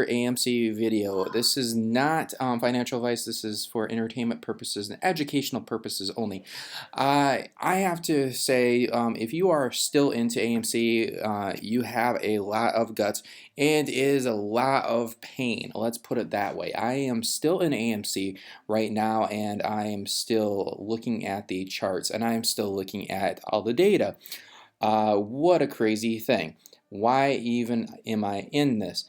AMC video. This is not financial advice. This is for entertainment purposes and educational purposes only. I have to say, if you are still into AMC, you have a lot of guts and is a lot of pain. Let's put it that way. I am still in AMC right now, and I am still looking at the charts, and I am still looking at all the data. What a crazy thing. Why even am I in this?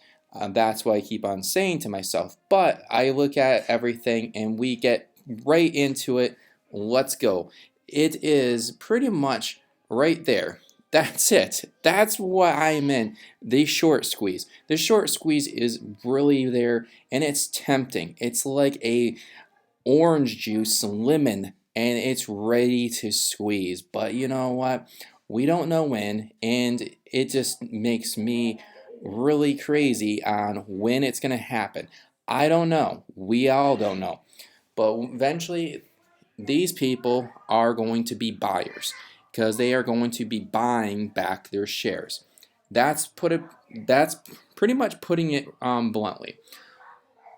That's what I keep on saying to myself. But I look at everything and we get right into it. Let's go. It is pretty much right there. That's it. That's what I'm in. The short squeeze. The short squeeze is really there, and it's tempting. It's like a orange juice, lemon, and it's ready to squeeze. But you know what? We don't know when, and it just makes me really crazy on when it's going to happen. I don't know. We all don't know. But eventually, these people are going to be buyers because they are going to be buying back their shares. That's pretty much putting it bluntly.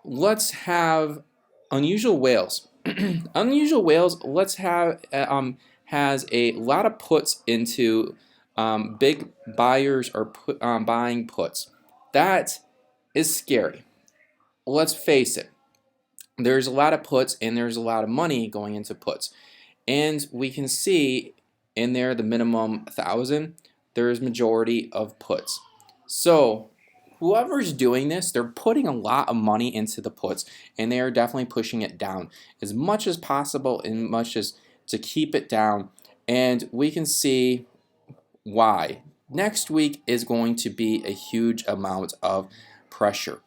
Let's have unusual whales. Unusual whales. Let's have has a lot of puts into big buyers are buying puts. That is scary. Let's face it. There's a lot of puts and there's a lot of money going into puts. And we can see in there the minimum 1,000, there's majority of puts. So whoever's doing this, they're putting a lot of money into the puts, and they are definitely pushing it down as much as possible and much as to keep it down. And we can see why. Next week is going to be a huge amount of pressure.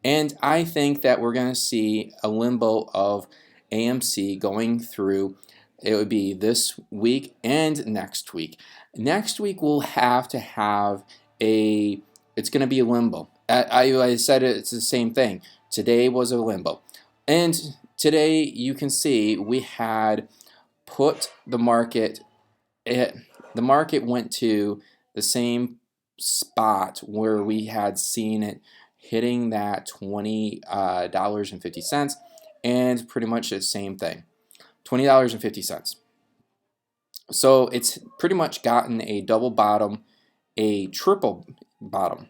And I think that we're going to see a limbo of AMC going through. It would be this week and next week. Next week we'll have to have it's going to be a limbo. I said it's the same thing. Today was a limbo. And today you can see we had put the market, the market went to the same spot where we had seen it hitting that $20.50 and pretty much the same thing, $20.50. So it's pretty much gotten a double bottom, a triple bottom.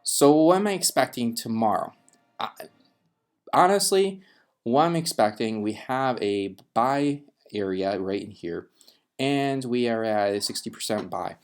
So what am I expecting tomorrow? Honestly, what I'm expecting, we have a buy area right in here, and we are at a 60% buy.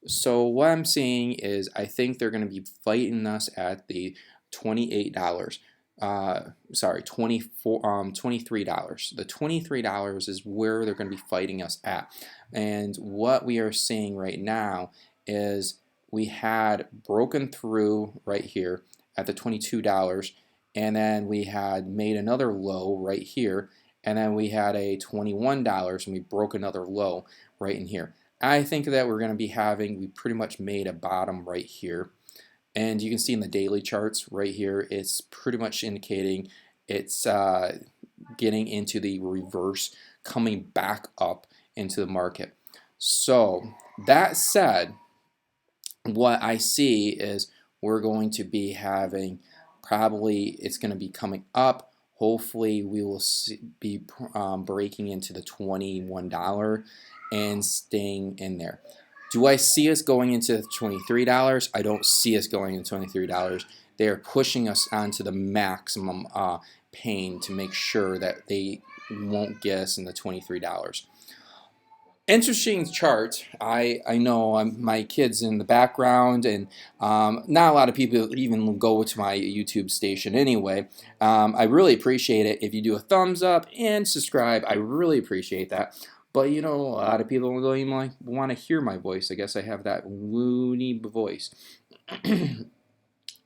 So what I'm seeing is I think they're going to be fighting us at the $23. The $23 is where they're going to be fighting us at. And what we are seeing right now is we had broken through right here at the $22, and then we had made another low right here, and then we had a $21 and we broke another low right in here. I think that we're going to be we pretty much made a bottom right here. And you can see in the daily charts right here, it's pretty much indicating it's getting into the reverse, coming back up into the market. So that said, what I see is we're going to be having it's going to be coming up. Hopefully we will be breaking into the $21 and staying in there. Do I see us going into $23? I don't see us going into $23. They are pushing us onto the maximum pain to make sure that they won't get us in the $23. Interesting chart. I know my kids in the background, and not a lot of people even go to my YouTube station anyway. I really appreciate it if you do a thumbs up and subscribe. I really appreciate that. But you know, a lot of people don't even want to hear my voice. I guess I have that loony voice.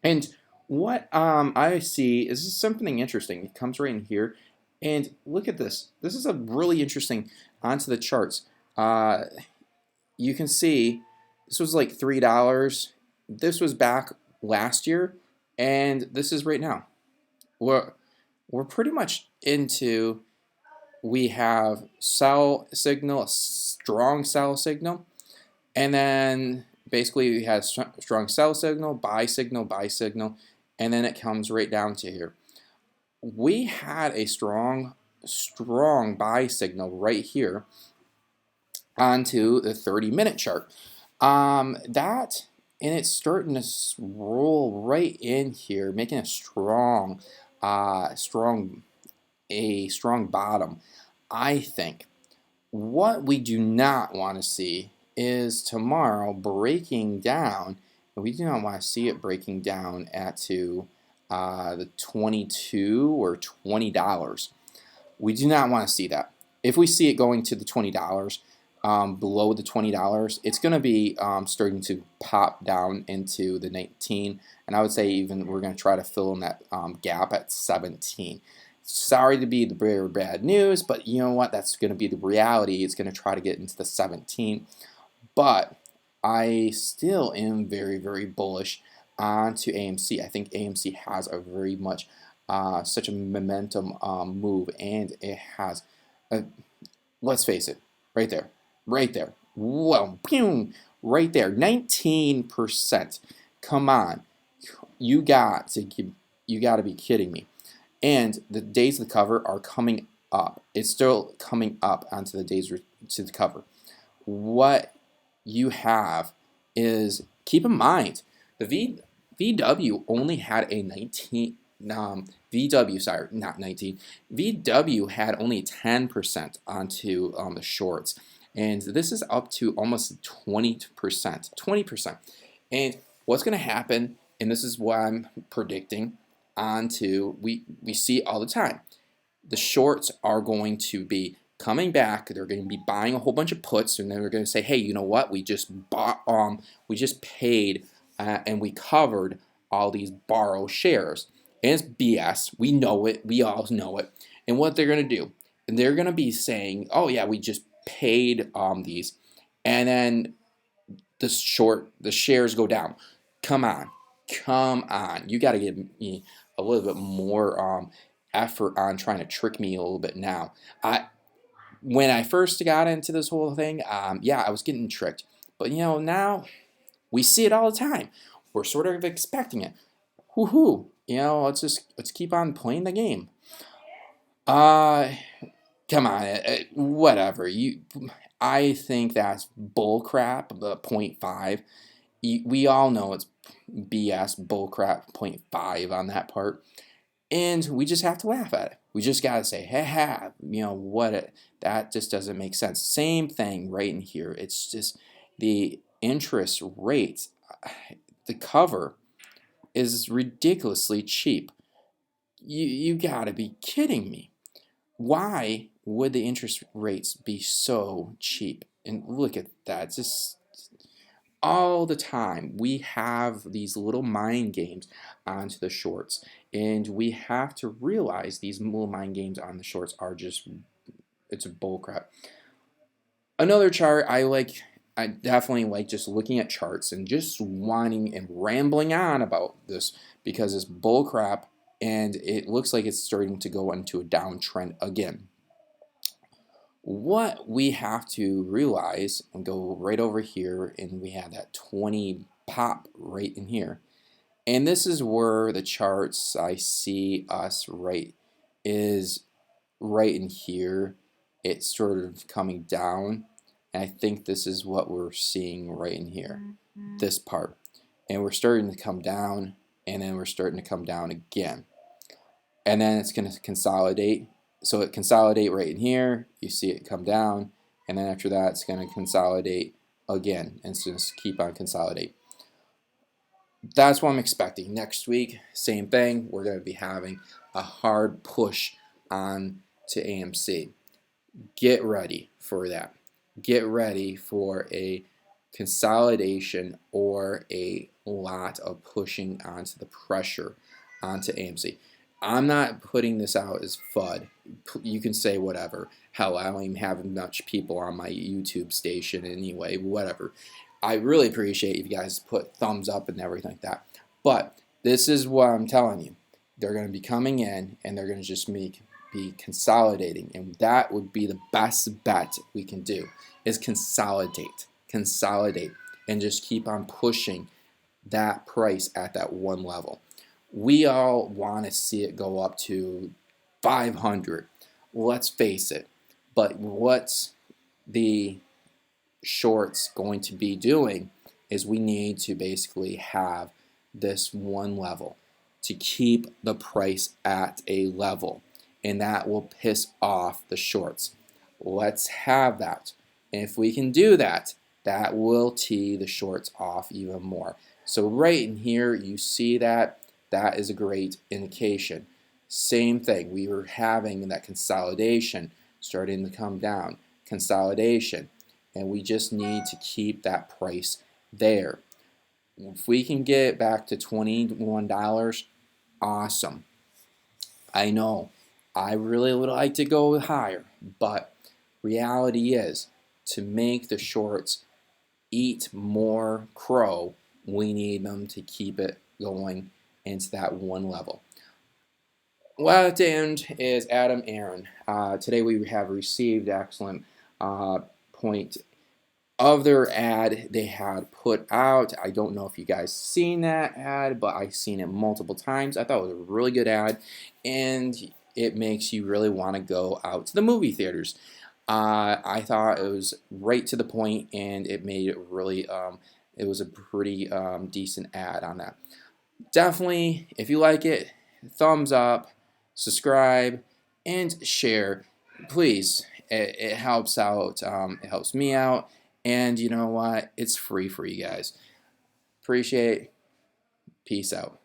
And what I see is something interesting. It comes right in here, and look at this. This is a really interesting onto the charts. You can see this was like $3. This was back last year, and this is right now. We're pretty much into. We have sell signal, a strong sell signal, and then basically we have strong sell signal, buy signal, and then it comes right down to here. We had a strong buy signal right here onto the 30-minute chart. That, and it's starting to roll right in here, making a strong bottom. I think what we do not want to see is tomorrow breaking down. We do not want to see it breaking down to the 22 or $20. We do not want to see that. If we see it going to the $20, below the $20, it's going to be starting to pop down into the 19, and I would say even we're going to try to fill in that gap at 17. Sorry to be the very bad news, but you know what? That's going to be the reality. It's going to try to get into the 17, but I still am very, very bullish onto AMC. I think AMC has a very much such a momentum move, and it has, let's face it, right there, whoa, boom, right there, 19%. Come on, you got to be kidding me. And the days of the cover are coming up. It's still coming up onto the days to the cover. What you have is, keep in mind, the VW only had a 19. VW, sorry, not 19. VW had only 10% onto the shorts, and this is up to almost 20%. 20%. And what's going to happen? And this is what I'm predicting. Onto we see all the time. The shorts are going to be coming back. They're going to be buying a whole bunch of puts, and then they're going to say, "Hey, you know what? We just bought, we just paid, and we covered all these borrow shares." And it's BS. We know it. We all know it. And what they're going to do, and they're going to be saying, "Oh yeah, we just paid these," and then the shares go down. Come on. You got to give me a little bit more effort on trying to trick me a little bit now. When I first got into this whole thing, yeah, I was getting tricked. But you know, now we see it all the time. We're sort of expecting it. Woohoo! You know, let's keep on playing the game. Come on, whatever. I think that's bull crap. The 0.5. We all know it's BS, bullcrap, 0.5 on that part, and we just have to laugh at it. We just gotta say, hey, you know that just doesn't make sense. Same thing right in here. It's just the interest rates, the cover is ridiculously cheap. You gotta be kidding me. Why would the interest rates be so cheap? And look at that. It's just all the time we have these little mind games onto the shorts, and we have to realize these little mind games on the shorts are just, it's a bull crap. Another chart I definitely like just looking at charts and just whining and rambling on about this because it's bull crap, and it looks like it's starting to go into a downtrend again. What we have to realize, and go right over here, and we have that 20 pop right in here, and this is where the charts I see us is right in here. It's sort of coming down, and I think this is what we're seeing right in here, this part, and we're starting to come down, and then we're starting to come down again, and then it's going to consolidate. So it consolidate right in here, you see it come down, and then after that it's going to consolidate again, and it's going to keep on consolidate. That's what I'm expecting. Next week, same thing. We're going to be having a hard push on to AMC. Get ready for that. Get ready for a consolidation or a lot of pushing onto the pressure onto AMC. I'm not putting this out as FUD. You can say whatever. Hell, I don't even have much people on my YouTube station anyway, whatever. I really appreciate if you guys put thumbs up and everything like that. But this is what I'm telling you. They're going to be coming in, and they're going to just be consolidating. And that would be the best bet we can do, is consolidate, and just keep on pushing that price at that one level. We all want to see it go up to 500. Let's face it. But what's the shorts going to be doing is we need to basically have this one level to keep the price at a level, and that will piss off the shorts. Let's have that. And if we can do that, that will tee the shorts off even more. So right in here, you see that. That is a great indication. Same thing, we were having that consolidation starting to come down. Consolidation. And we just need to keep that price there. If we can get it back to $21, awesome. I know I really would like to go higher, but reality is to make the shorts eat more crow, we need them to keep it going into that one level. Well, at the end is Adam Aaron. Today we have received excellent point of their ad they had put out. I don't know if you guys seen that ad, but I've seen it multiple times. I thought it was a really good ad, and it makes you really want to go out to the movie theaters. I thought it was right to the point, and it made it really, it was a pretty decent ad on that. Definitely, if you like it, thumbs up, subscribe, and share. Please, it helps out. It helps me out. And you know what? It's free for you guys. Appreciate it. Peace out.